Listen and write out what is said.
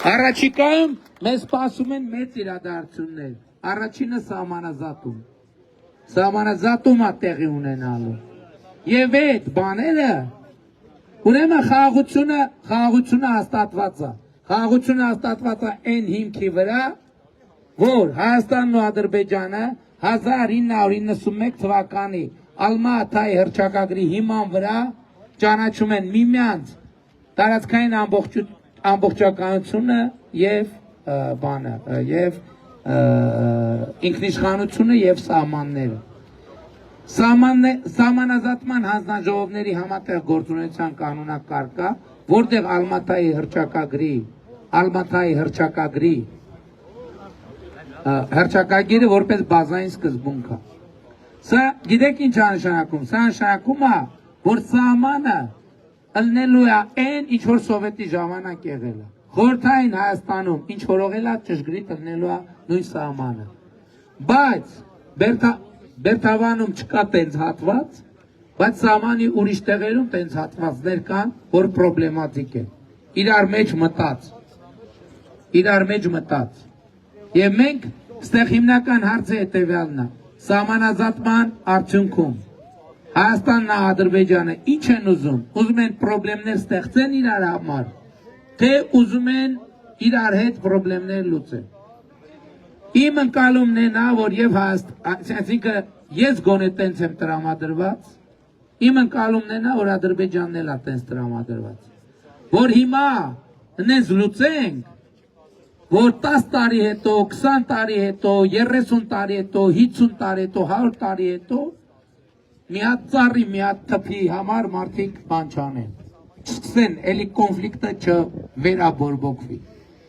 Առաջիկայում մեզ սպասում են մեծ իրադարձություններ։ Առաջինը սահմանազատում։ Սահմանազատումը տեղի ունենալու։ Եվ այդ բաները ուրեմն խաղաղությունը հաստատված է։ Խաղաղությունը հաստատված է այն հիմքի վրա, որ Հայաստանն ու Ադրբեջանը 1991 թվականի Ալմա-Աթայի հռչակագրի հիման վրա ճանաչում են միմյանց տարածքային ամբողջականությունը եւ ինքնիշխանությունը եւ սահմանները։ Սահմանազատման հանձնաժողովների համատեղ գործունեության կանոնակարգ կա, որտեղ Ալմատայի հռչակագիրը որպես բազային սկզբունք է։ Սա գիտեք ինչ է նշանակում։ Սա նշանակում է, որ սահմանը ըլնելու է այն, ինչ որ սովետի ժամանակ եղել է։ Խորհրդային Հայաստանում ինչ որ ողել է, ճշգրիտ ըլնելու է նույն սահմանը։ Բայց Բերթավանում չկա տենց հատված, բայց սահմանի ուրիշ տեղերում տենց հատվածներ կան, որ պրոբլեմատիկ են։ Իրար մեջ մտած։ Եվ մենք ստեղ հիմնական հարցը հետևյալն է. սահմանազատման արդյունքում Հայաստանն ու Ադրբեջանը ինչ են ուզում։ Ուզում են պրոբլեմներ ստեղծեն իրար համար, թե ուզում են իրար հետ պրոբլեմներ լուծեն։ Իմ ընկալումն է նա, որ եւ այսինքն ես գոնե տենց եմ տրամադրված, իմ ընկալումն է նա, որ Ադրբեջանն էլ է տենց տրամադրված, որ հիմա նենց լուծենք, որ 10 տարի հետո, 20 տարի հետո, 30 տարի հետո, 50 տարի հետո, 100 տարի հետո մի հատ ծառի, մի հատ թփի համար մարդիկ բան չանեն, չսկսեն, էլի կոնֆլիկտը չվերաբորբոքվի։